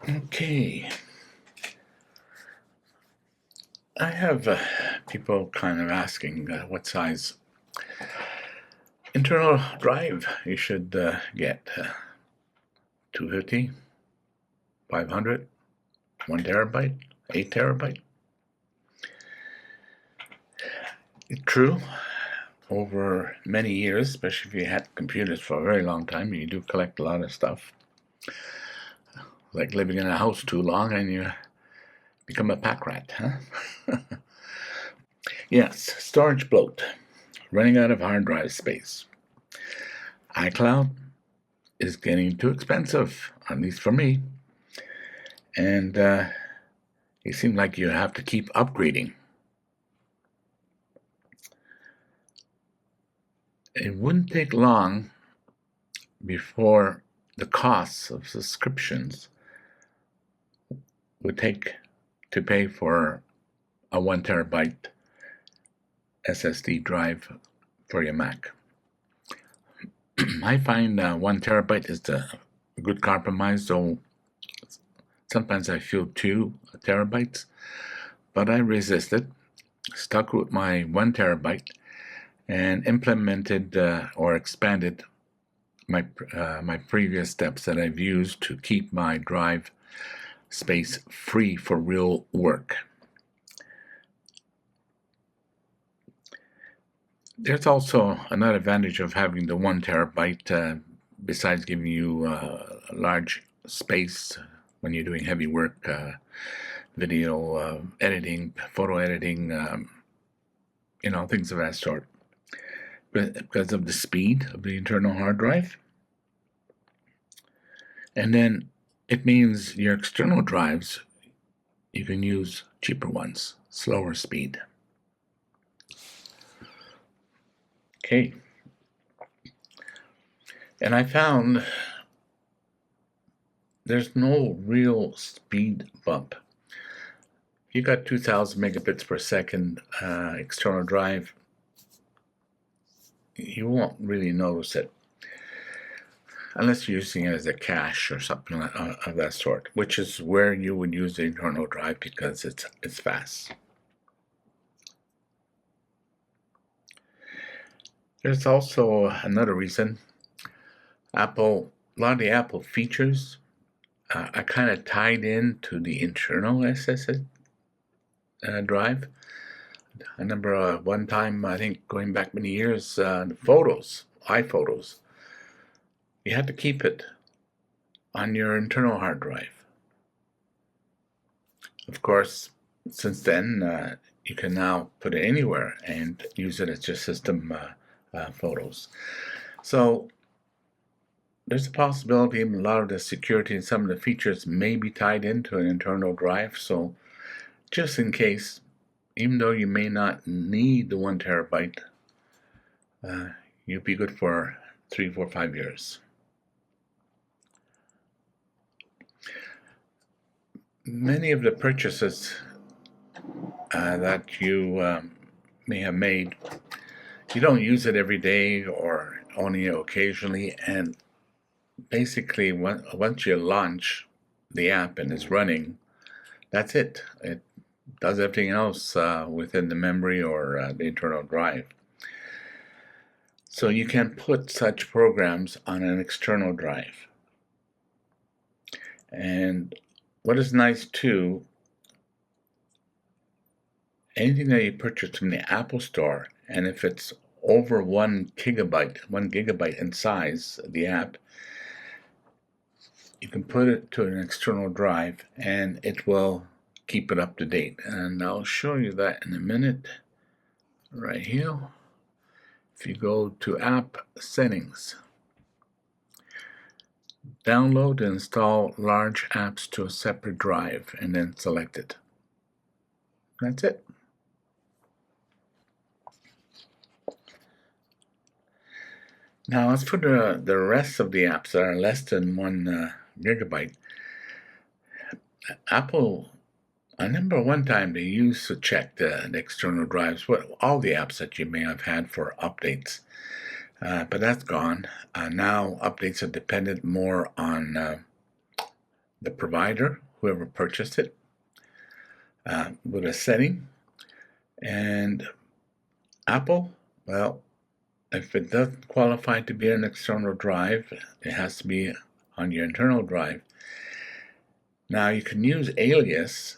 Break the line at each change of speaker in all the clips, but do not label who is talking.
Okay. I have people kind of asking what size internal drive you should get. 250, 500, 1 terabyte, 8 terabyte. True. Over many years, especially if you had computers for a very long time, you do collect a lot of stuff. Like living in a house too long and you become a pack rat, huh? Yes, storage bloat. Running out of hard drive space. iCloud is getting too expensive, at least for me. And it seems like you have to keep upgrading. It wouldn't take long before the costs of subscriptions would take to pay for a 1 terabyte SSD drive for your Mac. I find 1 terabyte is a good compromise, though sometimes I feel 2 terabytes, but I resisted, stuck with my 1 terabyte, and implemented or expanded my previous steps that I've used to keep my drive space free for real work. There's also another advantage of having the 1 terabyte, besides giving you large space when you're doing heavy work, video editing, photo editing, things of that sort. Because of the speed of the internal hard drive. And then it means your external drives, you can use cheaper ones, slower speed. Okay. And I found there's no real speed bump. If you got 2,000 megabits per second external drive, you won't really notice it unless you're using it as a cache or something of that sort, which is where you would use the internal drive because it's fast. There's also another reason. A lot of the Apple features are kind of tied in to the internal SSD drive. I remember one time, I think going back many years, the photos, iPhotos, you had to keep it on your internal hard drive. Of course, since then, you can now put it anywhere and use it as your system photos. So there's a possibility a lot of the security and some of the features may be tied into an internal drive. So just in case, even though you may not need the 1 terabyte, you'll be good for 3, 4, 5 years. Many of the purchases that you may have made, you don't use it every day or only occasionally, and basically once you launch the app and it's running, that's it. It does everything else within the memory or the internal drive. So you can put such programs on an external drive. And what is nice too, anything that you purchase from the Apple Store, and if it's over 1 gigabyte in size, the app, you can put it to an external drive and it will keep it up to date. And I'll show you that in a minute. Right here. If you go to App Settings, download and install large apps to a separate drive, and then select it. That's it. Now, as for the rest of the apps that are less than 1 gigabyte, Apple, I remember one time they used to check the external drives, all the apps that you may have had for updates, but that's gone. Now updates are dependent more on the provider, whoever purchased it, with a setting. And Apple, well, if it doesn't qualify to be an external drive, it has to be on your internal drive. Now you can use alias,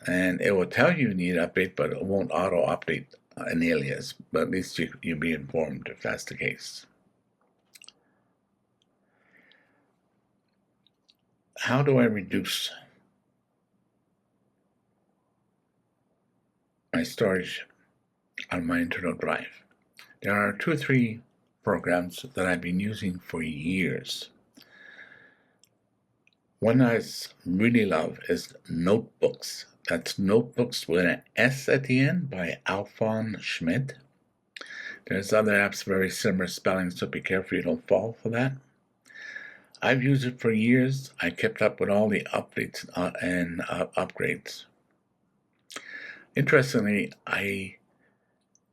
and it will tell you need to update, but it won't auto-update an alias. But at least you'll be informed if that's the case. How do I reduce my storage on my internal drive? There are 2 or 3 programs that I've been using for years. One I really love is Notebooks. That's Notebooks with an S at the end by Alphonse Schmidt. There's other apps very similar spelling, so be careful you don't fall for that. I've used it for years. I kept up with all the updates and upgrades. Interestingly, I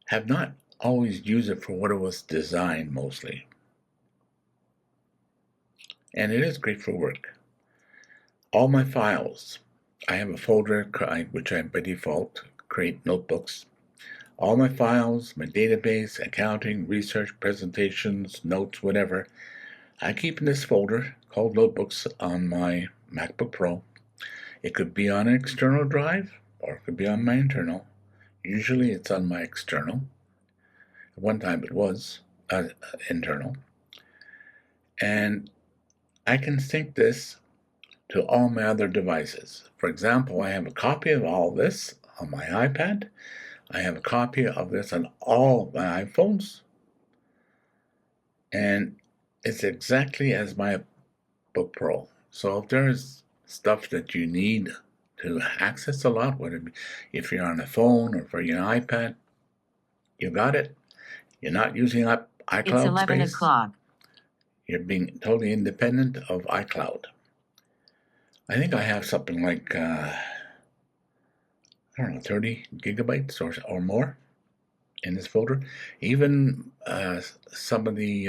have not always used it for what it was designed mostly. And it is great for work. All my files, I have a folder which I by default create notebooks. All my files, my database, accounting, research, presentations, notes, whatever, I keep in this folder called Notebooks on my MacBook Pro. It could be on an external drive or it could be on my internal. Usually it's on my external. At one time it was internal. And I can sync this to all my other devices. For example, I have a copy of all this on my iPad. I have a copy of this on all my iPhones. And it's exactly as my Book Pro. So if there's stuff that you need to access a lot, whether if you're on a phone or for your iPad, you got it. You're not using iCloud
It's 11
space.
o'clock.
You're being totally independent of iCloud. I think I have something like, 30 gigabytes or more in this folder. Even some of the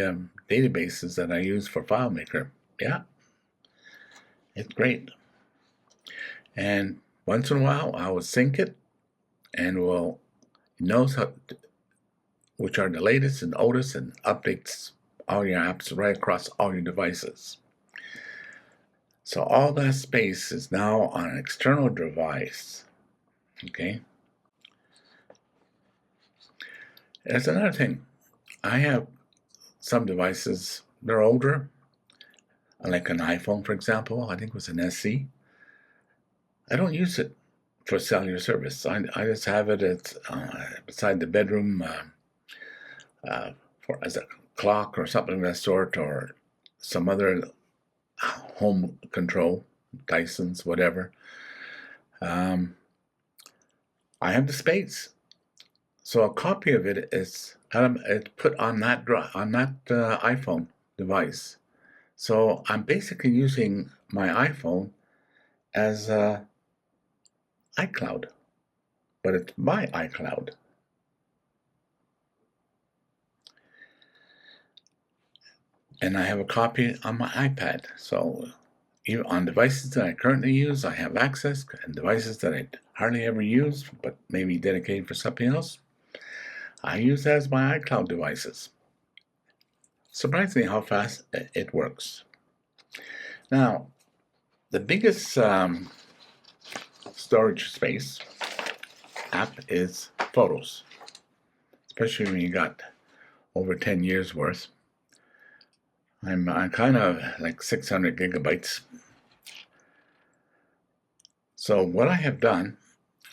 databases that I use for FileMaker. Yeah, it's great. And once in a while, I will sync it and will knows which are the latest and oldest and updates all your apps right across all your devices. So all that space is now on an external device. Okay. There's another thing. I have some devices, they're older, like an iPhone, for example. I think it was an SE. I don't use it for cellular service. I just have it beside the bedroom as a clock or something of that sort, or some other home control, Dyson's, whatever. I have the space, so a copy of it is it's put on that iPhone device. So I'm basically using my iPhone as iCloud, but it's my iCloud. And I have a copy on my iPad. So even on devices that I currently use, I have access, and devices that I hardly ever use, but maybe dedicated for something else, I use as my iCloud devices. Surprisingly how fast it works. Now, the biggest storage space app is Photos, especially when you got over 10 years worth. I'm kind of like 600 gigabytes. So what I have done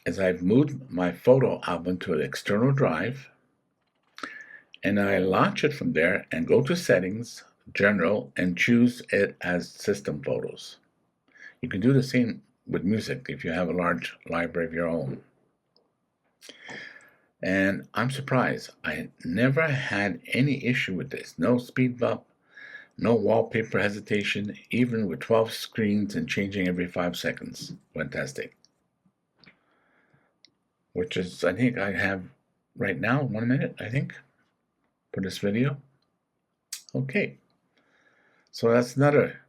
is I've moved my photo album to an external drive, and I launch it from there and go to Settings, General, and choose it as System Photos. You can do the same with music if you have a large library of your own. And I'm surprised. I never had any issue with this. No speed bump, no wallpaper hesitation, even with 12 screens and changing every 5 seconds. Fantastic. Which is, I think I have right now 1 minute, I think, for this video. Okay. So that's another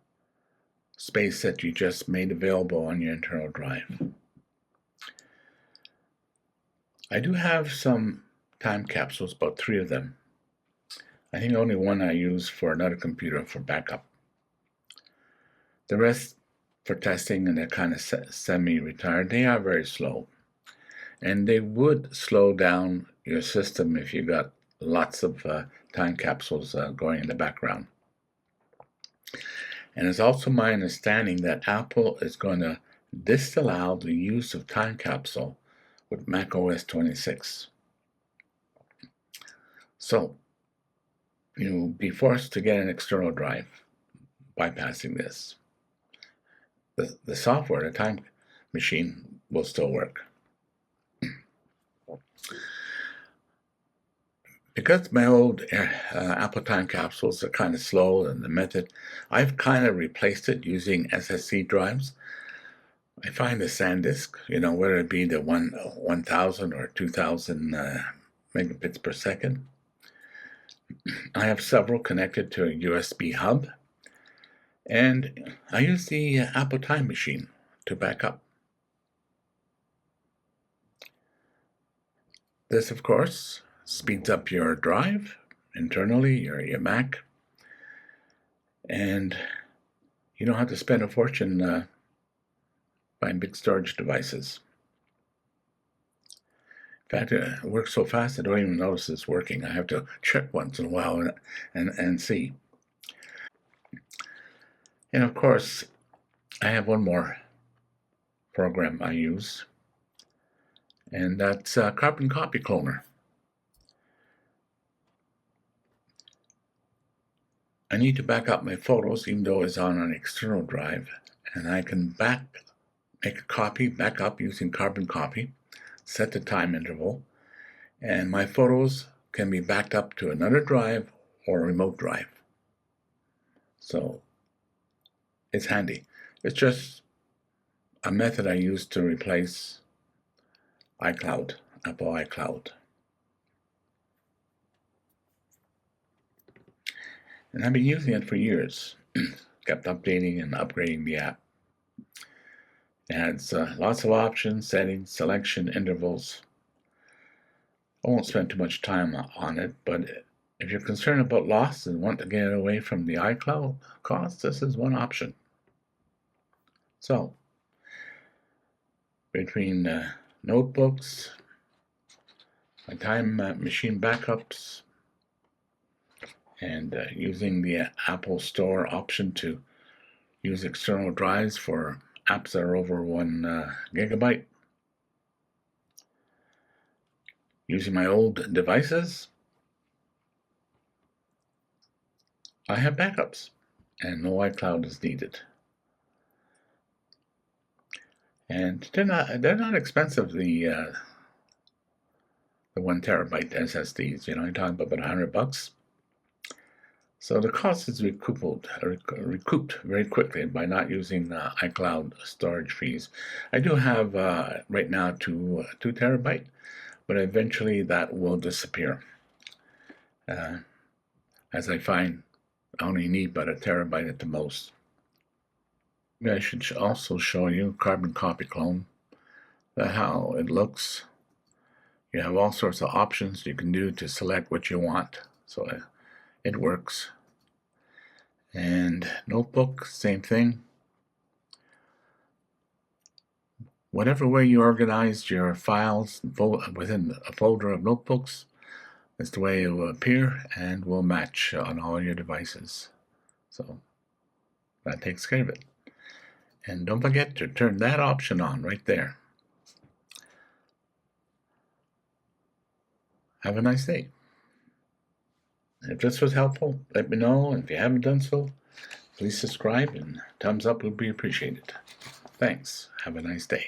space that you just made available on your internal drive. I do have some time capsules, about 3 of them. I think only one I use for another computer for backup. The rest for testing, and they're kind of semi-retired. They are very slow. And they would slow down your system if you got lots of time capsules going in the background. And it's also my understanding that Apple is going to disallow the use of time capsule with macOS 26. So you'll be forced to get an external drive bypassing this. The software, the time machine, will still work. Because my old Apple time capsules are kind of slow in the method, I've kind of replaced it using SSD drives. I find the SanDisk, whether it be the 1,000 or 2,000 megabits per second. I have several connected to a USB hub, and I use the Apple Time Machine to back up. This, of course, speeds up your drive internally, your Mac, and you don't have to spend a fortune buying big storage devices. In fact, it works so fast I don't even notice it's working. I have to check once in a while and see. And of course, I have one more program I use, and that's Carbon Copy Cloner. I need to back up my photos, even though it's on an external drive, and I can make a copy, back up using Carbon Copy, set the time interval, and my photos can be backed up to another drive or a remote drive. So it's handy. It's just a method I use to replace iCloud, Apple iCloud. And I've been using it for years. Kept updating and upgrading the app. It has lots of options, settings, selection, intervals. I won't spend too much time on it, but if you're concerned about loss and want to get away from the iCloud cost, this is one option. So, between notebooks, my time machine backups, and using the Apple Store option to use external drives for apps that are over 1 gigabyte, using my old devices, I have backups, and no iCloud is needed. And they're not expensive. The 1 terabyte SSDs, you're talking about $100. So the cost is recouped very quickly by not using iCloud storage fees. I do have right now 2 terabyte, but eventually that will disappear. As I find I only need about 1 terabyte at the most. I should also show you Carbon Copy Clone, how it looks. You have all sorts of options you can do to select what you want, so it works. And notebook, same thing. Whatever way you organize your files within a folder of notebooks is the way it will appear and will match on all your devices. So that takes care of it. And don't forget to turn that option on right there. Have a nice day. If this was helpful, let me know. If you haven't done so, please subscribe, and thumbs up would be appreciated. Thanks. Have a nice day.